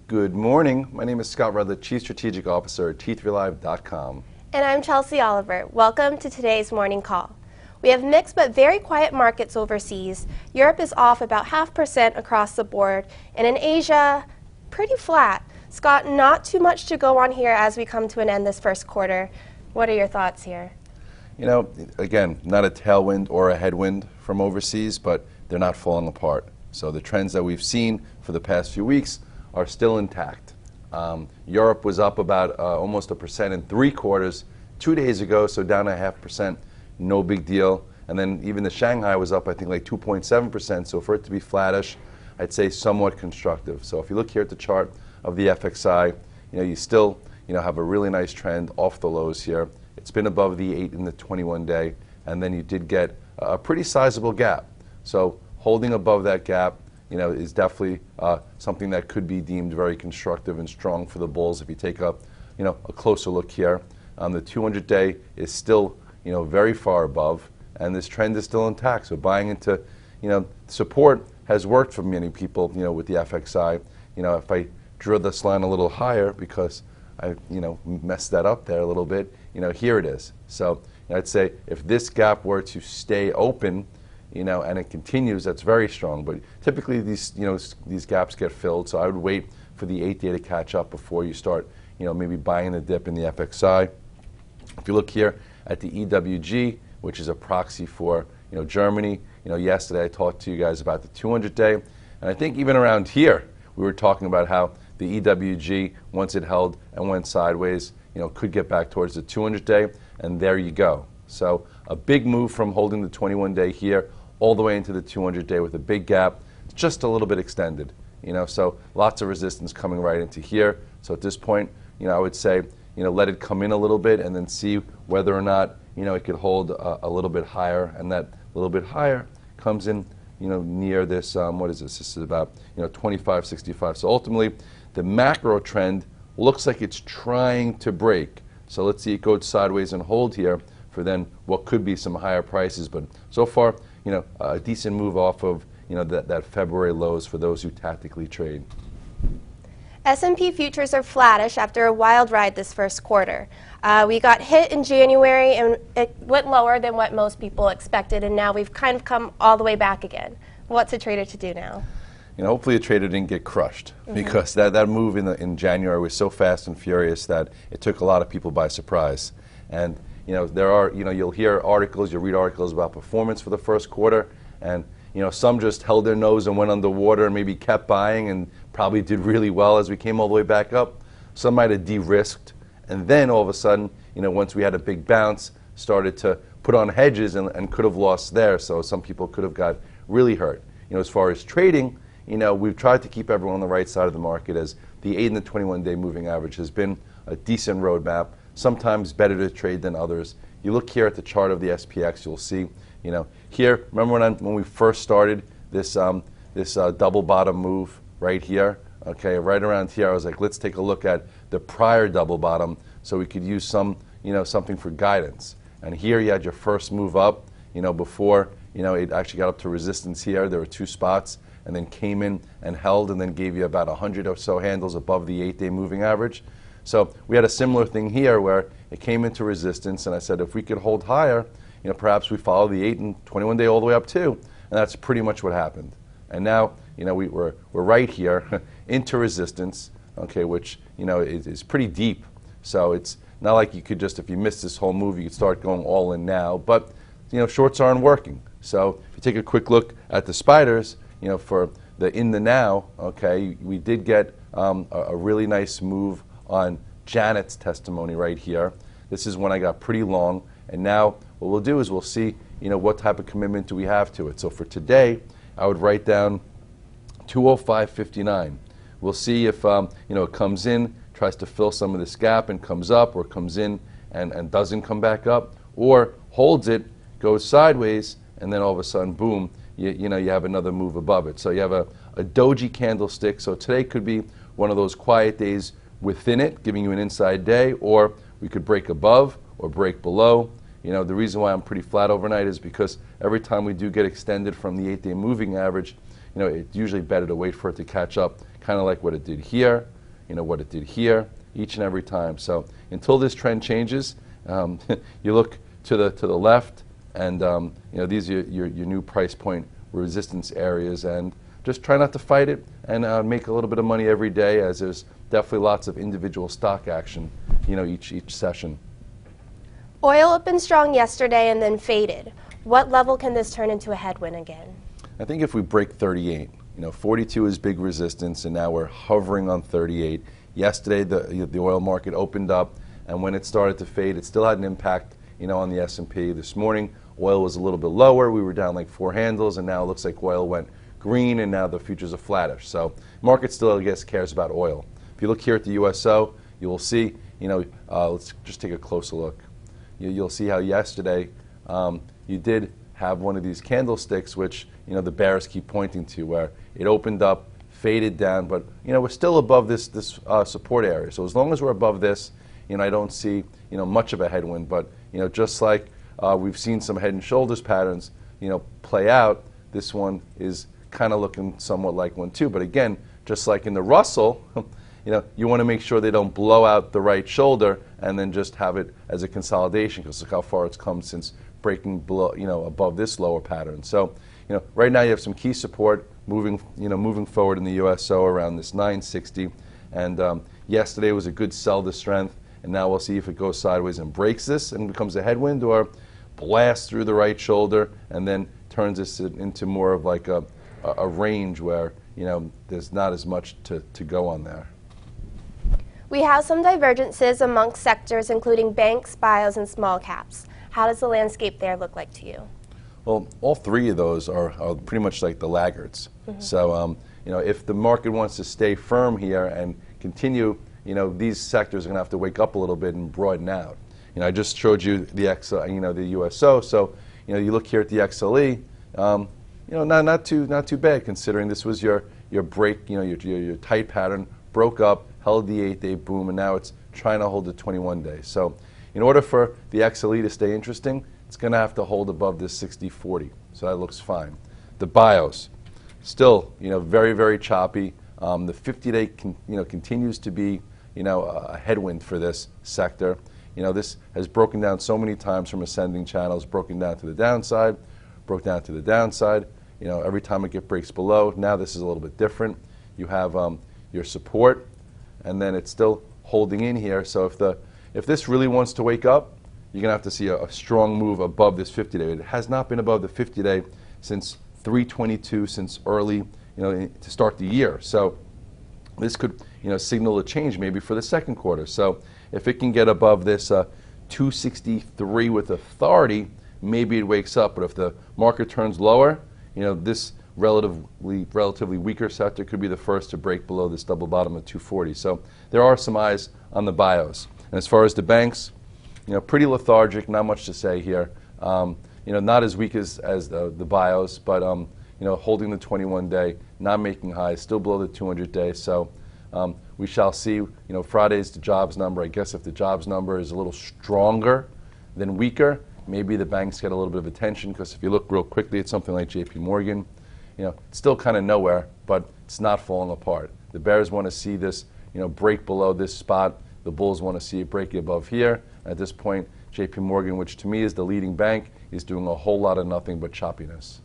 Good morning. My name is Scott Redler, Chief Strategic Officer at T3Live.com. And I'm Chelsea Oliver. Welcome to today's morning call. We have mixed but very quiet markets overseas. Europe is off about 0.5% across the board, and in Asia, pretty flat. Scott, not too much to go on here as we come to an end this first quarter. What are your thoughts here? You know, again, not a tailwind or a headwind from overseas, but they're not falling apart. So the trends that we've seen for the past few weeks are still intact. Europe was up about almost 1.75% 2 days ago, so down 0.5%, no big deal. And then even the Shanghai was up, I think, like 2.7%. So for it to be flattish, I'd say somewhat constructive. So if you look here at the chart of the FXI, you still have a really nice trend off the lows here. It's been above the 8 in the 21-day, and then you did get a pretty sizable gap. So holding above that gap, is definitely something that could be deemed very constructive and strong for the bulls. If you take a closer look here, the 200-day is still, very far above, and this trend is still intact. So buying into, support has worked for many people, with the FXI. If I drew this line a little higher, because I, messed that up there a little bit, here it is. So I'd say if this gap were to stay open, and it continues, that's very strong. But typically these gaps get filled, so I would wait for the 8-day to catch up before you start, maybe buying the dip in the FXI. If you look here at the EWG, which is a proxy for, Germany, yesterday I talked to you guys about the 200-day, and I think even around here we were talking about how the EWG, once it held and went sideways, could get back towards the 200-day, and there you go. So a big move from holding the 21-day here all the way into the 200-day with a big gap. It's just a little bit extended, so lots of resistance coming right into here. So at this point, I would say, let it come in a little bit and then see whether or not, it could hold a little bit higher, and that little bit higher comes in, near this, what is this? This is about, 25.65. So ultimately, the macro trend looks like it's trying to break. So let's see it go sideways and hold here for then what could be some higher prices. But so far, a decent move off of, that February lows for those who tactically trade. S&P futures are flattish after a wild ride this first quarter. We got hit in January and it went lower than what most people expected, and now we've kind of come all the way back again. What's a trader to do now? Hopefully a trader didn't get crushed, because that move in January was so fast and furious that it took a lot of people by surprise. And there are, you'll hear articles, you'll read articles about performance for the first quarter, and some just held their nose and went underwater and maybe kept buying and probably did really well as we came all the way back up. Some might have de-risked, and then all of a sudden, once we had a big bounce, started to put on hedges and could have lost there. So some people could have got really hurt. As far as trading, we've tried to keep everyone on the right side of the market, as the 8 and the 21-day moving average has been a decent roadmap, sometimes better to trade than others. You look here at the chart of the SPX, you'll see, here, remember when we first started this double bottom move right here? Okay, right around here, I was like, let's take a look at the prior double bottom so we could use something for guidance. And here you had your first move up, before, it actually got up to resistance here. There were 2 spots, and then came in and held, and then gave you about 100 or so handles above the 8-day moving average. So we had a similar thing here where it came into resistance, and I said if we could hold higher, perhaps we follow the 8 and 21-day all the way up too, and that's pretty much what happened. And now, we're right here into resistance, okay, which is pretty deep. So it's not like you could just, if you missed this whole move, you could start going all in now. But shorts aren't working. So if you take a quick look at the spiders, for the in the now, okay, we did get a really nice move on Janet's testimony right here. This is when I got pretty long, and now what we'll do is we'll see, what type of commitment do we have to it. So for today, I would write down 205.59. We'll see if it comes in, tries to fill some of this gap and comes up, or comes in and doesn't come back up, or holds it, goes sideways, and then all of a sudden, boom, you have another move above it. So you have a doji candlestick. So today could be one of those quiet days within it, giving you an inside day, or we could break above or break below. The reason why I'm pretty flat overnight is because every time we do get extended from the 8-day moving average, it's usually better to wait for it to catch up, kind of like what it did here, what it did here, each and every time. So until this trend changes, you look to the left, and these are your new price point resistance areas, and just try not to fight it, and make a little bit of money every day, as there's definitely lots of individual stock action, each session. Oil opened strong yesterday and then faded. What level can this turn into a headwind again? I think if we break 38, 42 is big resistance, and now we're hovering on 38. Yesterday, the oil market opened up, and when it started to fade, it still had an impact, on the S&P. This morning, oil was a little bit lower. We were down like 4 handles, and now it looks like oil went green, and now the futures are flattish. So market still, I guess, cares about oil. If you look here at the USO, you will see, let's just take a closer look. You'll see how yesterday you did have one of these candlesticks, which the bears keep pointing to, where it opened up, faded down, but we're still above this support area. So as long as we're above this, I don't see much of a headwind. But just like we've seen some head and shoulders patterns play out, this one is kind of looking somewhat like one too. But again, just like in the Russell, you want to make sure they don't blow out the right shoulder and then just have it as a consolidation, because look how far it's come since breaking below, above this lower pattern. So, right now you have some key support moving forward in the USO around this 960, and yesterday was a good sell to strength, and now we'll see if it goes sideways and breaks this and becomes a headwind, or blasts through the right shoulder and then turns this into more of like a range where there's not as much to go on there. We have some divergences amongst sectors, including banks, bios, and small caps. How does the landscape there look like to you? Well, all three of those are pretty much like the laggards. Mm-hmm. So, if the market wants to stay firm here and continue, these sectors are going to have to wake up a little bit and broaden out. I just showed you the the USO. So, you look here at the XLE. Not too bad, considering this was your break. Your tight pattern broke up, held the 8-day boom, and now it's trying to hold the 21-day. So in order for the XLE to stay interesting, it's going to have to hold above this 60-40. So that looks fine. The bios, still, very, very choppy. The 50-day continues to be, a headwind for this sector. This has broken down so many times from ascending channels, broken down to the downside, broke down to the downside. Every time it breaks below. Now this is a little bit different. You have your support, and then it's still holding in here. So if this really wants to wake up, you're going to have to see a strong move above this 50-day. It has not been above the 50-day since 322, since early, to start the year. So this could, signal a change maybe for the second quarter. So if it can get above this 263 with authority, maybe it wakes up. But if the market turns lower, this relatively weaker sector could be the first to break below this double bottom of 240. So there are some eyes on the bios. And as far as the banks, pretty lethargic, not much to say here. Not as weak as the bios, but holding the 21-day, not making highs, still below the 200-day. So we shall see. Friday's the jobs number. I guess if the jobs number is a little stronger than weaker, maybe the banks get a little bit of attention, because if you look real quickly at something like JP Morgan, it's still kind of nowhere, but it's not falling apart. The bears want to see this, break below this spot. The bulls want to see it break above here. At this point, JP Morgan, which to me is the leading bank, is doing a whole lot of nothing but choppiness.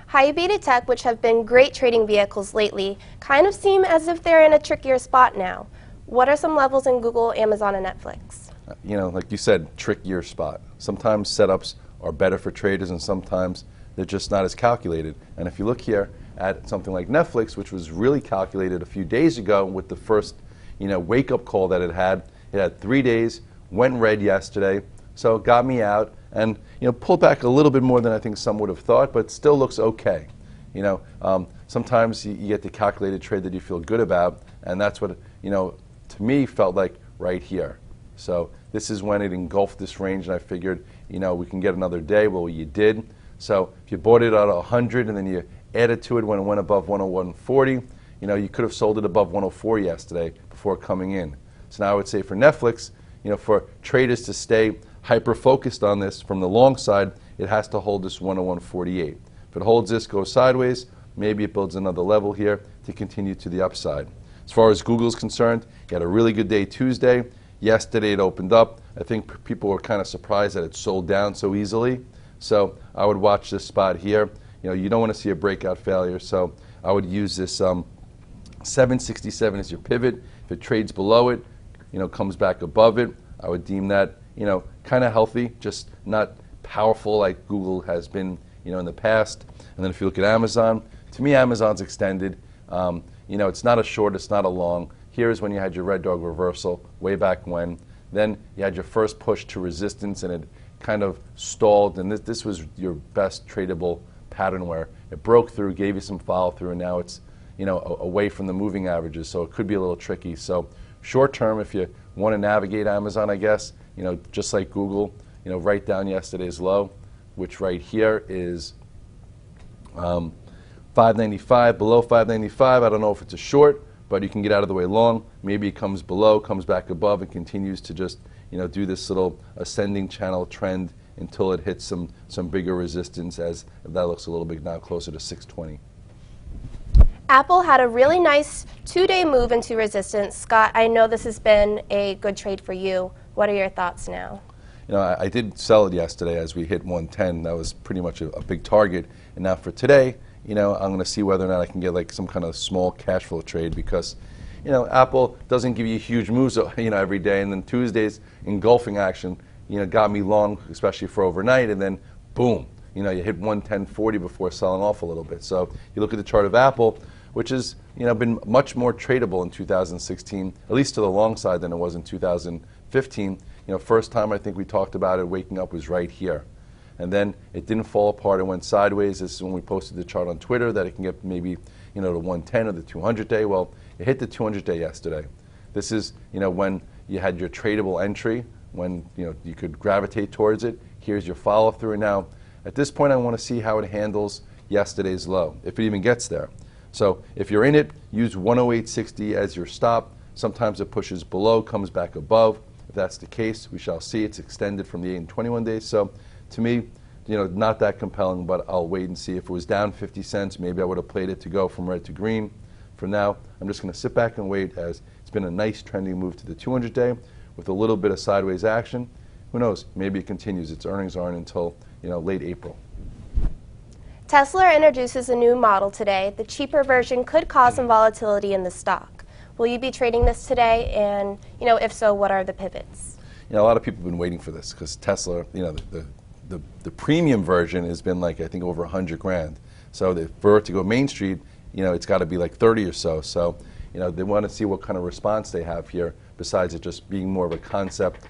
High beta tech, which have been great trading vehicles lately, kind of seem as if they're in a trickier spot now. What are some levels in Google, Amazon, and Netflix? Like you said, trickier spot. Sometimes setups are better for traders, and sometimes they're just not as calculated. And if you look here at something like Netflix, which was really calculated a few days ago with the first, wake-up call that it had 3 days, went red yesterday, so it got me out, and pulled back a little bit more than I think some would have thought, but still looks okay. Sometimes you get the calculated trade that you feel good about, and that's what to me felt like right here. So this is when it engulfed this range, and I figured we can get another day. Well, you did. So if you bought it at 100 and then you added to it when it went above 101.40, you could have sold it above 104 yesterday before coming in. So now I would say for Netflix, for traders to stay hyper-focused on this from the long side, it has to hold this 101.48. If it holds this, goes sideways, maybe it builds another level here to continue to the upside. As far as Google is concerned, you had a really good day Tuesday. Yesterday it opened up. I think people were kind of surprised that it sold down so easily. So I would watch this spot here. You don't want to see a breakout failure, so I would use this 767 as your pivot. If it trades below it, comes back above it, I would deem that, kind of healthy, just not powerful like Google has been, in the past. And then if you look at Amazon, to me, Amazon's extended. It's not a short, it's not a long. Here's when you had your red dog reversal way back when. Then you had your first push to resistance, and it kind of stalled. And this was your best tradable pattern where it broke through, gave you some follow through, and now it's away from the moving averages. So it could be a little tricky. So short term, if you want to navigate Amazon, I guess, just like Google, write down yesterday's low, which right here is 595, below 595. I don't know if it's a short, but you can get out of the way long. Maybe it comes below, comes back above, and continues to just do this little ascending channel trend until it hits some bigger resistance, as that looks a little bit now closer to 620. Apple had a really nice 2-day move into resistance. Scott, I know this has been a good trade for you. What are your thoughts now? I did sell it yesterday as we hit 110. That was pretty much a big target. And now for today, I'm going to see whether or not I can get like some kind of small cash flow trade, because Apple doesn't give you huge moves every day, and then Tuesday's engulfing action got me long, especially for overnight, and then boom, you hit 110.40 before selling off a little bit. So you look at the chart of Apple, which has been much more tradable in 2016, at least to the long side, than it was in 2015. First time I think we talked about it waking up was right here. And then it didn't fall apart, it went sideways. This is when we posted the chart on Twitter that it can get maybe to 110 or the 200-day. Well, it hit the 200-day yesterday. This is when you had your tradable entry, when you could gravitate towards it. Here's your follow-through. Now, at this point, I want to see how it handles yesterday's low, if it even gets there. So if you're in it, use 108.60 as your stop. Sometimes it pushes below, comes back above. If that's the case, we shall see. It's extended from the 8 and 21 days. So to me, not that compelling, but I'll wait and see. If it was down 50 cents, maybe I would have played it to go from red to green. For now, I'm just going to sit back and wait, as it's been a nice trending move to the 200-day with a little bit of sideways action. Who knows? Maybe it continues. Its earnings aren't until late April. Tesla introduces a new model today. The cheaper version could cause some volatility in the stock. Will you be trading this today? And if so, what are the pivots? A lot of people have been waiting for this, because Tesla, the premium version has been like, I think, over 100 grand. So for it to go Main Street, it's got to be like 30 or so. So they want to see what kind of response they have here, besides it just being more of a concept,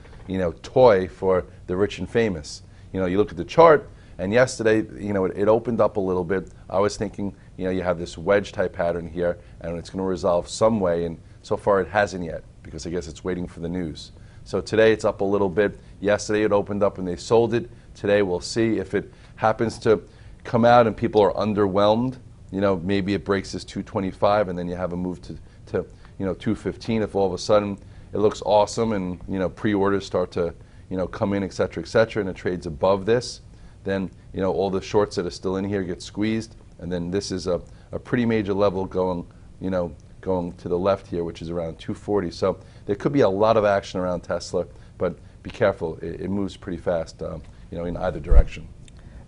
toy for the rich and famous. You look at the chart, and yesterday, it opened up a little bit. I was thinking, you have this wedge type pattern here, and it's going to resolve some way, and so far it hasn't yet, because I guess it's waiting for the news. So today it's up a little bit. Yesterday it opened up and they sold it. Today we'll see if it happens to come out and people are underwhelmed. Maybe it breaks this 225, and then you have a move to 215. If all of a sudden it looks awesome and pre-orders start to come in, et cetera, and it trades above this, then all the shorts that are still in here get squeezed, and then this is a pretty major level going to the left here, which is around 240. So there could be a lot of action around Tesla, but be careful. It moves pretty fast, in either direction.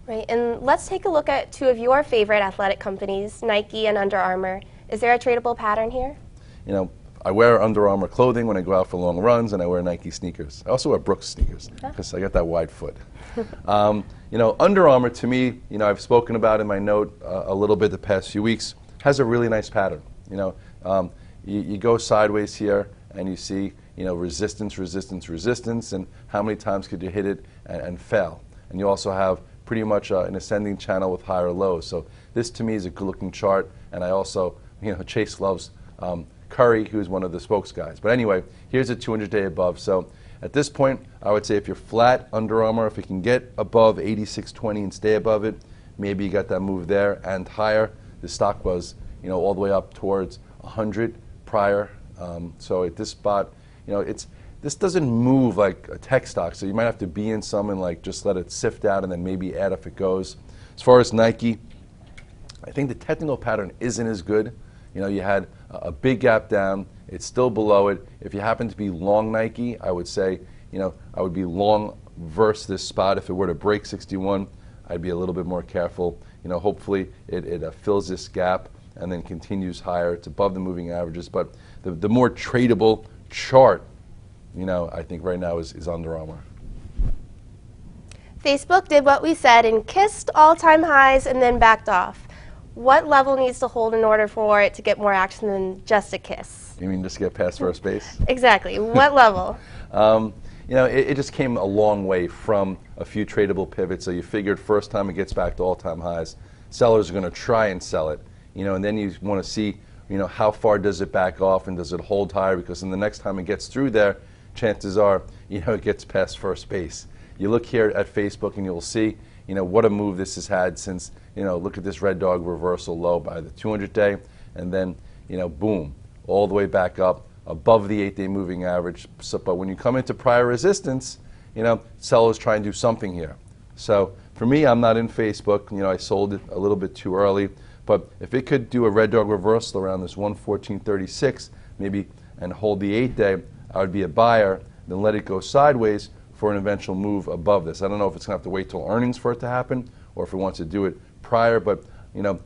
Right, and let's take a look at two of your favorite athletic companies, Nike and Under Armour. Is there a tradable pattern here? I wear Under Armour clothing when I go out for long runs, and I wear Nike sneakers. I also wear Brooks sneakers, because I got that wide foot. Under Armour, to me, I've spoken about in my note a little bit the past few weeks, has a really nice pattern. You go sideways here, and you see, resistance, and how many times could you hit it and fail? And you also have pretty much an ascending channel with higher lows. So this, to me, is a good-looking chart, and I also, Chase loves Curry, who's one of the spokes guys. But anyway, here's a 200-day above. So at this point, I would say if you're flat Under Armour, if it can get above 86.20 and stay above it, maybe you got that move there and higher. The stock was, all the way up towards 100 prior. So at this spot, this doesn't move like a tech stock, so you might have to be in some and like just let it sift out and then maybe add if it goes. As far as Nike, I think the technical pattern isn't as good. You had a big gap down. It's still below it. If you happen to be long Nike, I would say, I would be long versus this spot. If it were to break 61, I'd be a little bit more careful. Hopefully it fills this gap and then continues higher. It's above the moving averages. But the more tradable chart, I think right now is Under Armour. Facebook did what we said and kissed all-time highs and then backed off. What level needs to hold in order for it to get more action than just a kiss? You mean just get past first base? Exactly. What level? It just came a long way from a few tradable pivots. So you figured first time it gets back to all-time highs, sellers are going to try and sell it. And then you want to see, how far does it back off and does it hold higher? Because then the next time it gets through there, chances are, it gets past first base. You look here at Facebook and you'll see, what a move this has had since, look at this red dog reversal low by the 200-day, and then, boom, all the way back up above the 8-day moving average. So, but when you come into prior resistance, sellers try and do something here. So for me, I'm not in Facebook. I sold it a little bit too early. But if it could do a red dog reversal around this 114.36, maybe, and hold the 8-day, I would be a buyer, then let it go sideways for an eventual move above this. I don't know if it's going to have to wait till earnings for it to happen or if it wants to do it prior, but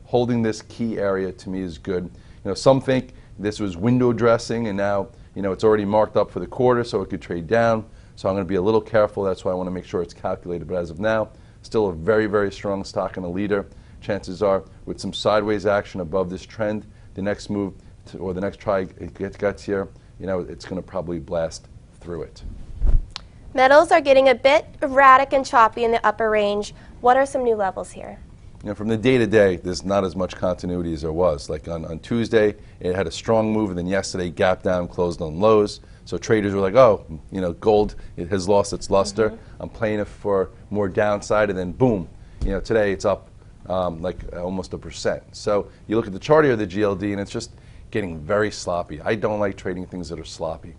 holding this key area to me is good. Some think this was window dressing and now it's already marked up for the quarter, so it could trade down. So I'm going to be a little careful. That's why I want to make sure it's calculated. But as of now, still a very, very strong stock and a leader. Chances are, with some sideways action above this trend, the next move or the next try it gets here, it's going to probably blast through it. Metals are getting a bit erratic and choppy in the upper range. What are some new levels here? From the day-to-day, there's not as much continuity as there was. Like on Tuesday, it had a strong move, and then yesterday, gap down, closed on lows. So traders were like, oh, gold, it has lost its luster. I'm playing it for more downside, and then boom, today it's up like almost 1%. So you look at the chart here of the GLD, and it's just getting very sloppy. I don't like trading things that are sloppy.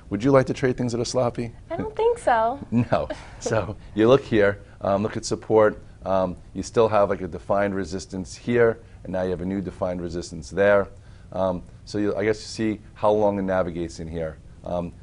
Would you like to trade things that are sloppy? I don't think so. No. So you look here, look at support. You still have like a defined resistance here, and now you have a new defined resistance there. So I guess you see how long it navigates in here.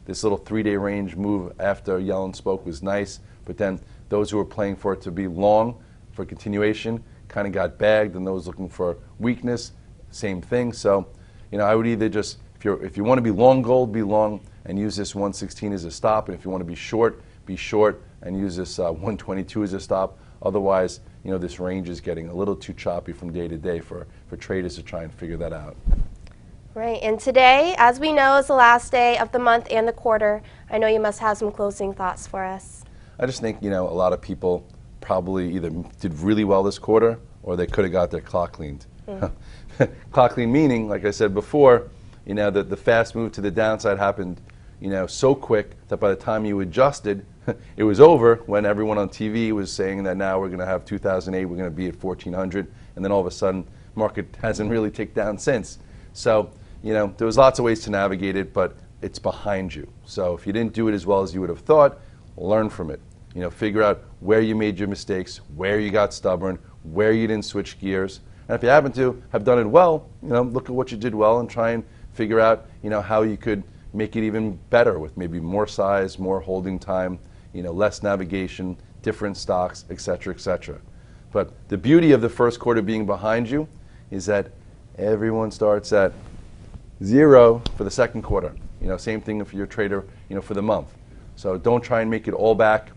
This little 3-day range move after Yellen spoke was nice, but then those who were playing for it to be long for continuation kind of got bagged, and those looking for weakness, same thing. So, I would either just, if you want to be long gold, be long and use this 116 as a stop, and if you want to be short and use this 122 as a stop. Otherwise, this range is getting a little too choppy from day to day for traders to try and figure that out. Right, and today, as we know, is the last day of the month and the quarter. I know you must have some closing thoughts for us. I just think, a lot of people probably either did really well this quarter or they could have got their clock cleaned. Clock clean meaning, like I said before, the fast move to the downside happened, so quick that by the time you adjusted, it was over when everyone on TV was saying that now we're going to have 2008, we're going to be at 1400, and then all of a sudden, market hasn't really ticked down since. So, there was lots of ways to navigate it, but it's behind you. So if you didn't do it as well as you would have thought, learn from it. Figure out where you made your mistakes, where you got stubborn, where you didn't switch gears. And if you happen to have done it well, look at what you did well and try and figure out, how you could make it even better with maybe more size, more holding time, less navigation, different stocks, et cetera, et cetera. But the beauty of the first quarter being behind you is that everyone starts at 0 for the second quarter. Same thing for your trader, for the month. So don't try and make it all back,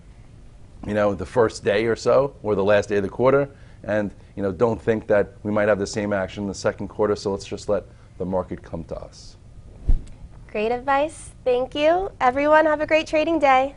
the first day or so or the last day of the quarter. And, don't think that we might have the same action in the second quarter. So let's just let the market come to us. Great advice. Thank you. Everyone, have a great trading day.